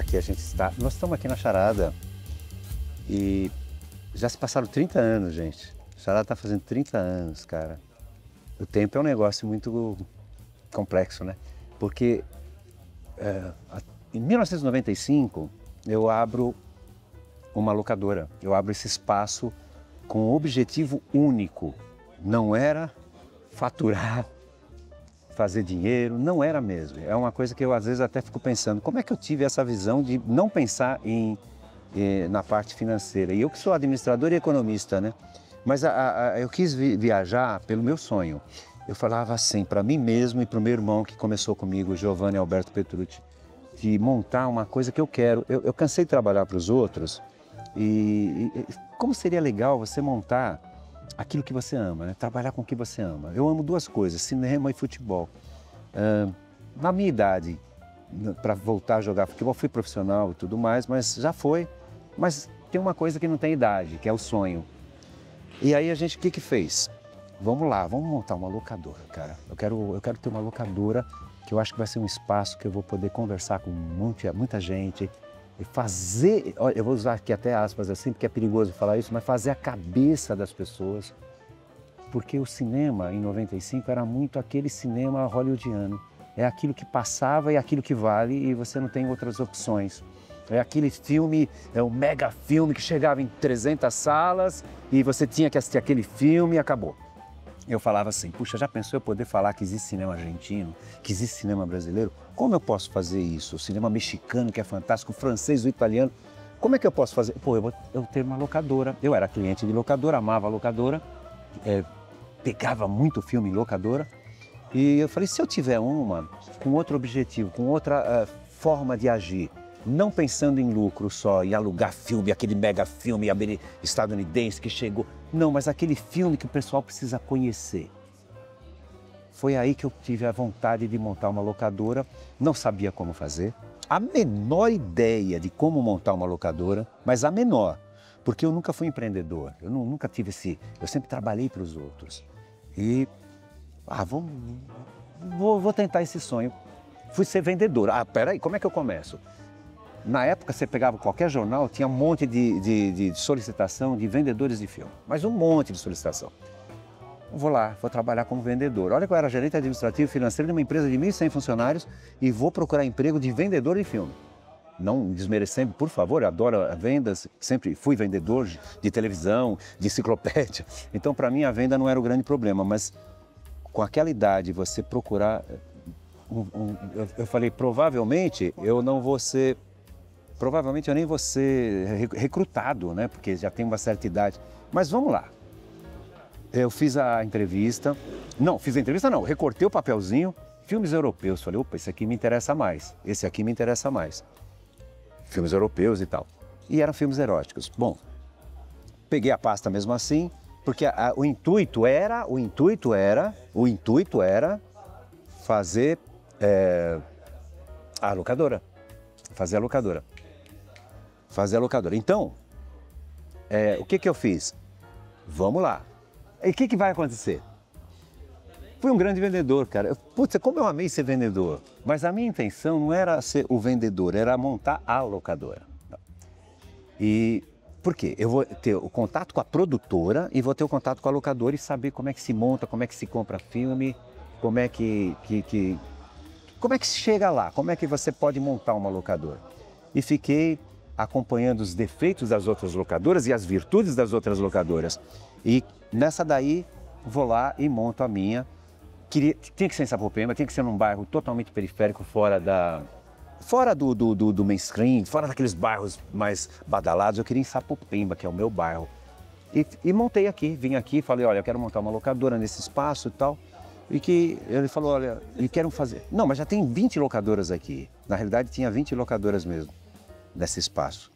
que a gente está... Nós estamos aqui na Charada e já se passaram 30 anos, gente. A Charada está fazendo 30 anos, cara. O tempo é um negócio muito complexo, né? Porque em 1995 eu abro uma locadora. Eu abro esse espaço com um objetivo único. Não era faturar, fazer dinheiro, não era mesmo. É uma coisa que eu às vezes até fico pensando, como é que eu tive essa visão de não pensar na parte financeira? E eu que sou administrador e economista, né? Mas eu quis viajar pelo meu sonho. Eu falava assim para mim mesmo e para o meu irmão que começou comigo, Giovanni Alberto Petrucci, de montar uma coisa que eu quero. Eu cansei de trabalhar para os outros e como seria legal você montar aquilo que você ama, né? Trabalhar com o que você ama. Eu amo duas coisas, cinema e futebol. Na minha idade, para voltar a jogar futebol, fui profissional e tudo mais, mas já foi. Mas tem uma coisa que não tem idade, que é o sonho. E aí a gente, o que fez? Vamos lá, vamos montar uma locadora, cara. Eu quero ter uma locadora que eu acho que vai ser um espaço que eu vou poder conversar com muita gente e fazer, eu vou usar aqui até aspas assim, porque é perigoso falar isso, mas fazer a cabeça das pessoas. Porque o cinema, em 95, era muito aquele cinema hollywoodiano. É aquilo que passava e aquilo que vale e você não tem outras opções. É aquele filme, é um mega filme que chegava em 300 salas e você tinha que assistir aquele filme e acabou. Eu falava assim, puxa, já pensou eu poder falar que existe cinema argentino, que existe cinema brasileiro? Como eu posso fazer isso? O cinema mexicano, que é fantástico, o francês, o italiano. Como é que eu posso fazer? Pô, eu ter uma locadora. Eu era cliente de locadora, amava a locadora, pegava muito filme em locadora. E eu falei, se eu tiver uma com outro objetivo, com outra forma de agir, não pensando em lucro só, em alugar filme, aquele mega filme estadunidense que chegou. Não, mas aquele filme que o pessoal precisa conhecer. Foi aí que eu tive a vontade de montar uma locadora. Não sabia como fazer. A menor ideia de como montar uma locadora, mas a menor. Porque eu nunca fui empreendedor. Eu nunca tive esse... Eu sempre trabalhei para os outros. E... vou tentar esse sonho. Fui ser vendedor. Peraí, como é que eu começo? Na época, você pegava qualquer jornal, tinha um monte de solicitação de vendedores de filme. Mas um monte de solicitação. Vou lá, vou trabalhar como vendedor. Olha que eu era gerente administrativo e financeiro de uma empresa de 1.100 funcionários e vou procurar emprego de vendedor de filme. Não desmerecendo, por favor, eu adoro vendas, sempre fui vendedor de televisão, de enciclopédia. Então, para mim, a venda não era o grande problema, mas com aquela idade, você procurar... eu falei, provavelmente eu não vou ser... Provavelmente eu nem vou ser recrutado, né? Porque já tenho uma certa idade. Mas vamos lá. Eu fiz a entrevista. Não, recortei o papelzinho. Filmes europeus. Falei, opa, esse aqui me interessa mais. Esse aqui me interessa mais. Filmes europeus e tal. E eram filmes eróticos. Bom, peguei a pasta mesmo assim, porque o intuito era fazer a locadora. Fazer a locadora. Então, o que eu fiz? Vamos lá. E o que vai acontecer? Fui um grande vendedor, cara. Putz, como eu amei ser vendedor. Mas a minha intenção não era ser o vendedor, era montar a locadora. E por quê? Eu vou ter o contato com a produtora e vou ter o contato com a locadora e saber como é que se monta, como é que se compra filme, como é que se chega lá, como é que você pode montar uma locadora. E fiquei acompanhando os defeitos das outras locadoras e as virtudes das outras locadoras. E nessa daí, vou lá e monto a minha. Tinha que ser em Sapopemba, tinha que ser num bairro totalmente periférico, fora do mainstream, fora daqueles bairros mais badalados. Eu queria em Sapopemba, que é o meu bairro. E montei aqui, vim aqui, falei, olha, eu quero montar uma locadora nesse espaço e tal. E que ele falou, olha, eles querem fazer... Não, mas já tem 20 locadoras aqui. Na realidade, tinha 20 locadoras mesmo, nesse espaço.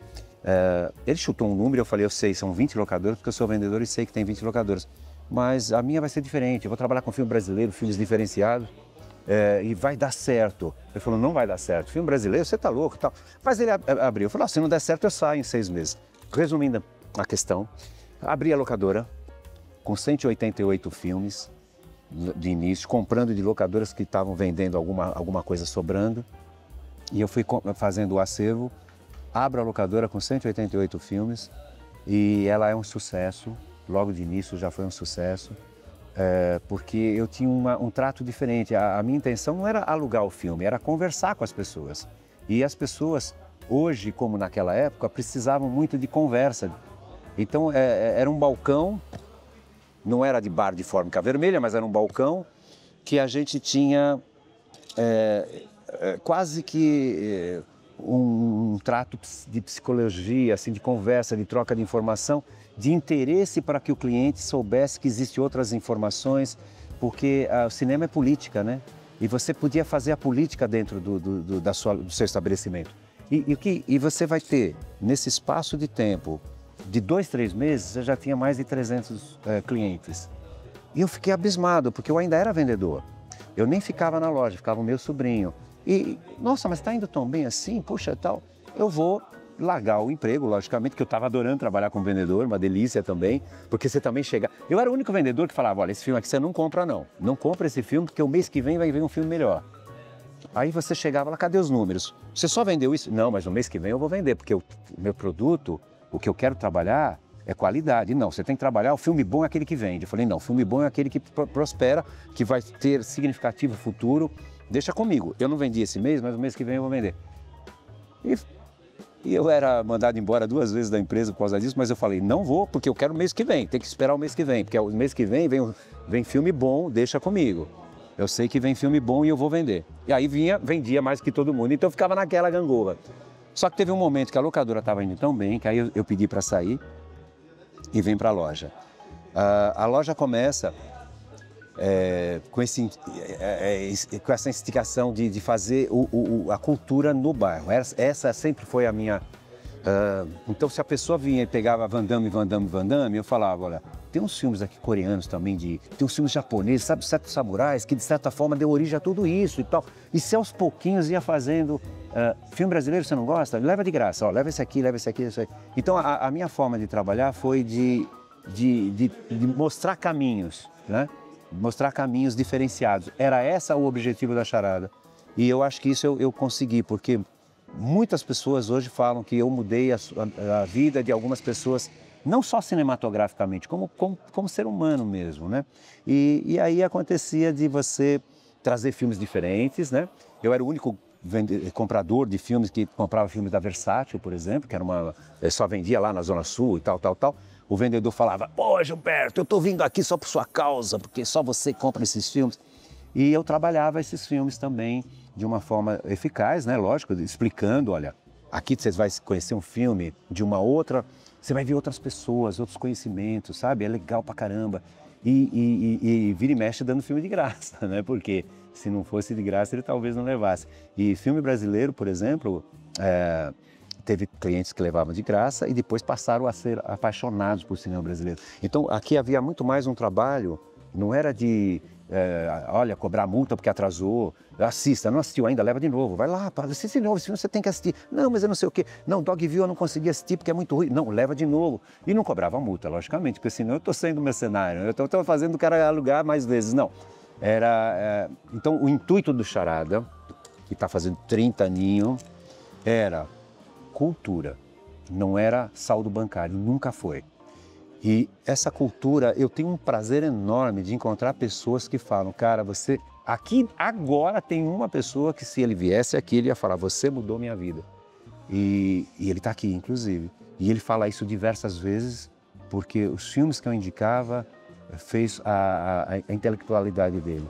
Ele chutou um número, eu falei, eu sei, são 20 locadoras, porque eu sou vendedor e sei que tem 20 locadoras. Mas a minha vai ser diferente, eu vou trabalhar com filme brasileiro, filmes diferenciados, e vai dar certo. Ele falou, não vai dar certo. Filme brasileiro, você tá louco e tal. Mas ele abriu, falou, se não der certo, eu saio em 6 meses. Resumindo a questão, abri a locadora com 188 filmes, de início, comprando de locadoras que estavam vendendo alguma coisa sobrando. E eu fui fazendo o acervo, abro a locadora com 188 filmes e ela é um sucesso, logo de início já foi um sucesso, porque eu tinha um trato diferente. A minha intenção não era alugar o filme, era conversar com as pessoas. E as pessoas, hoje como naquela época, precisavam muito de conversa. Então era um balcão, não era de bar de fórmica vermelha, mas era um balcão que a gente tinha quase que um trato de psicologia, assim, de conversa, de troca de informação, de interesse para que o cliente soubesse que existem outras informações, porque o cinema é política, né? E você podia fazer a política dentro do seu estabelecimento. E você vai ter, nesse espaço de tempo, de 2, 3 meses, você já tinha mais de 300 clientes. E eu fiquei abismado, porque eu ainda era vendedor. Eu nem ficava na loja, ficava o meu sobrinho. E, nossa, mas está indo tão bem assim? Puxa, tal. Eu vou largar o emprego, logicamente, que eu estava adorando trabalhar como vendedor, uma delícia também, porque você também chega... Eu era o único vendedor que falava, olha, esse filme aqui você não compra não. Não compra esse filme, porque o mês que vem vai vir um filme melhor. Aí você chegava lá, cadê os números? Você só vendeu isso? Não, mas no mês que vem eu vou vender, porque o meu produto, o que eu quero trabalhar é qualidade. Não, você tem que trabalhar, o filme bom é aquele que vende. Eu falei, não, o filme bom é aquele que prospera, que vai ter significativo futuro. Deixa comigo. Eu não vendi esse mês, mas o mês que vem eu vou vender. E eu era mandado embora 2 vezes da empresa por causa disso, mas eu falei, não vou, porque eu quero o mês que vem, tem que esperar o mês que vem, porque o mês que vem vem filme bom, deixa comigo. Eu sei que vem filme bom e eu vou vender. E aí vendia mais que todo mundo, então eu ficava naquela gangorra. Só que teve um momento que a locadora estava indo tão bem, que aí eu pedi para sair e vim para a loja. A loja começa com essa instigação de fazer a cultura no bairro. Essa sempre foi a minha... então, se a pessoa vinha e pegava Van Damme, eu falava, olha, tem uns filmes aqui coreanos também, tem uns filmes japoneses, sabe, Sete Samurais, que de certa forma deu origem a tudo isso e tal. E se aos pouquinhos ia fazendo... filme brasileiro você não gosta? Leva de graça, ó, leva esse aqui, isso aí. Então, a minha forma de trabalhar foi de mostrar caminhos, né? Mostrar caminhos diferenciados. Era esse o objetivo da charada. E eu acho que isso eu consegui, porque muitas pessoas hoje falam que eu mudei a vida de algumas pessoas, não só cinematograficamente, como ser humano mesmo, né? E aí acontecia de você trazer filmes diferentes, né? Eu era o único comprador de filmes que comprava filmes da Versátil, por exemplo, que era só vendia lá na Zona Sul e tal. O vendedor falava, pô, Gilberto, eu estou vindo aqui só por sua causa, porque só você compra esses filmes. E eu trabalhava esses filmes também de uma forma eficaz, né? Lógico, explicando, olha, aqui você vai conhecer um filme de uma outra, você vai ver outras pessoas, outros conhecimentos, sabe? É legal pra caramba. E vira e mexe dando filme de graça, né? Porque se não fosse de graça, ele talvez não levasse. E filme brasileiro, por exemplo, teve clientes que levavam de graça e depois passaram a ser apaixonados por cinema brasileiro. Então, aqui havia muito mais um trabalho, não era de, olha, cobrar multa porque atrasou, assista, não assistiu ainda, leva de novo, vai lá, assiste de novo, esse filme você tem que assistir. Não, mas eu não sei o quê. Não, Dogville eu não consegui assistir porque é muito ruim. Não, leva de novo. E não cobrava multa, logicamente, porque senão eu estou sendo mercenário, eu estou fazendo o cara alugar mais vezes. Não. Então, o intuito do Charada, que está fazendo 30 aninhos, era cultura, não era saldo bancário, nunca foi. E essa cultura, eu tenho um prazer enorme de encontrar pessoas que falam, cara, você, aqui agora tem uma pessoa que se ele viesse aqui, ele ia falar, você mudou minha vida. E ele está aqui, inclusive. E ele fala isso diversas vezes, porque os filmes que eu indicava fez a intelectualidade dele.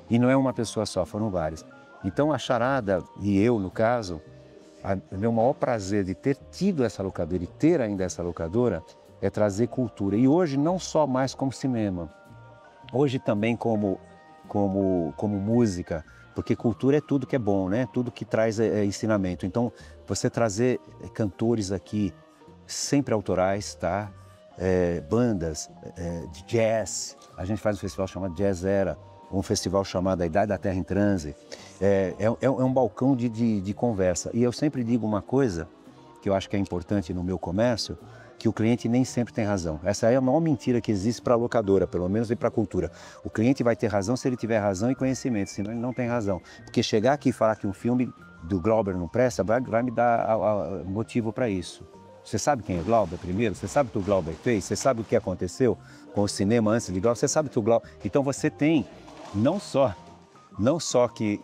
E não é uma pessoa só, foram várias. Então a Charada, e eu no caso, o meu maior prazer de ter tido essa locadora e ter ainda essa locadora é trazer cultura. E hoje não só mais como cinema, hoje também como música, porque cultura é tudo que é bom, né? Tudo que traz ensinamento. Então, você trazer cantores aqui, sempre autorais, tá? Bandas de jazz, a gente faz um festival chamado Jazz Era, um festival chamado A Idade da Terra em Transe. É um balcão de conversa. E eu sempre digo uma coisa que eu acho que é importante no meu comércio, que o cliente nem sempre tem razão. Essa é a maior mentira que existe para a locadora, pelo menos e para a cultura. O cliente vai ter razão se ele tiver razão e conhecimento, senão ele não tem razão. Porque chegar aqui e falar que um filme do Glauber não presta, vai me dar motivo para isso. Você sabe quem é Glauber primeiro? Você sabe o que o Glauber fez? Você sabe o que aconteceu com o cinema antes de Glauber? Você sabe que o Glauber... Então você tem não só que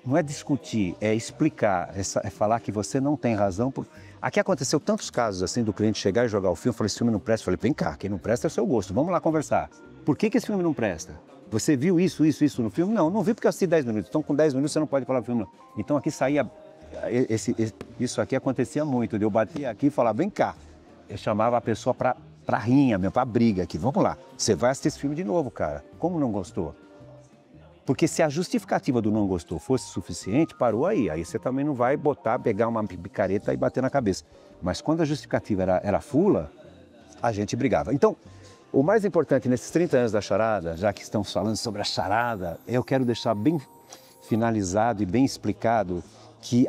não é discutir, é explicar, é falar que você não tem razão. Aqui aconteceu tantos casos assim do cliente chegar e jogar o filme, eu falei, esse filme não presta. Eu falei, vem cá, quem não presta é o seu gosto, vamos lá conversar. Por que esse filme não presta? Você viu isso no filme? Não, não vi porque eu assisti 10 minutos. Então com 10 minutos você não pode falar do filme não. Então aqui saía, isso aqui acontecia muito, eu batia aqui e falava, vem cá. Eu chamava a pessoa pra rinha mesmo, pra briga aqui, vamos lá. Você vai assistir esse filme de novo, cara. Como não gostou? Porque se a justificativa do não gostou fosse suficiente, parou aí. Aí você também não vai pegar uma picareta e bater na cabeça. Mas quando a justificativa era fula, a gente brigava. Então, o mais importante nesses 30 anos da charada, já que estamos falando sobre a charada, eu quero deixar bem finalizado e bem explicado que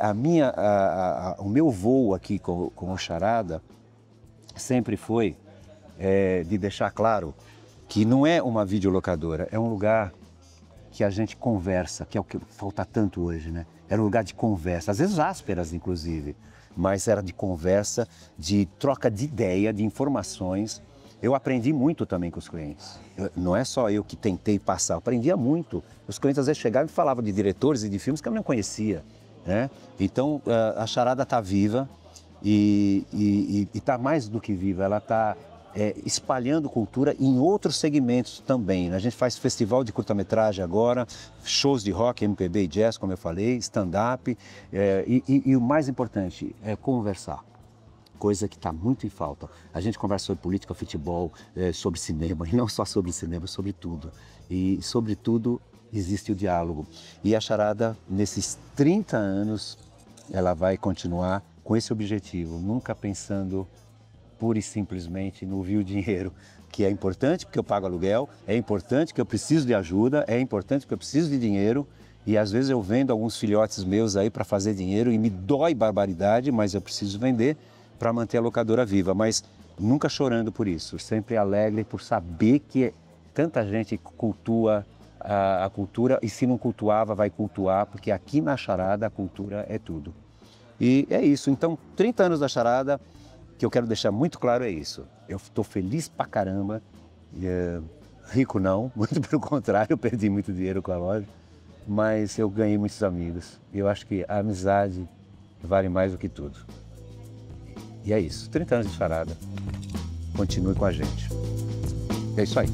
o meu voo aqui com o charada sempre foi de deixar claro que não é uma videolocadora, é um lugar que a gente conversa, que é o que falta tanto hoje, né? Era um lugar de conversa, às vezes ásperas, inclusive, mas era de conversa, de troca de ideia, de informações. Eu aprendi muito também com os clientes. Não é só eu que tentei passar, eu aprendia muito. Os clientes às vezes chegavam e falavam de diretores e de filmes que eu não conhecia, né? Então, a charada está viva e está mais do que viva, ela está espalhando cultura em outros segmentos também. A gente faz festival de curta-metragem agora, shows de rock, MPB e jazz, como eu falei, stand-up, e o mais importante é conversar, coisa que está muito em falta. A gente conversa sobre política, futebol, sobre cinema, e não só sobre cinema, sobre tudo. E sobre tudo existe o diálogo. E a charada, nesses 30 anos, ela vai continuar com esse objetivo, nunca pensando pura e simplesmente no viu dinheiro, que é importante porque eu pago aluguel, é importante que eu preciso de ajuda, é importante que eu preciso de dinheiro e às vezes eu vendo alguns filhotes meus aí para fazer dinheiro e me dói barbaridade, mas eu preciso vender para manter a locadora viva, mas nunca chorando por isso, sempre alegre por saber que tanta gente cultua a cultura e se não cultuava vai cultuar, porque aqui na charada a cultura é tudo. E é isso, então 30 anos da charada, que eu quero deixar muito claro é isso. Eu estou feliz pra caramba, rico não, muito pelo contrário, eu perdi muito dinheiro com a loja, mas eu ganhei muitos amigos. E eu acho que a amizade vale mais do que tudo. E é isso, 30 anos de charada, continue com a gente. É isso aí.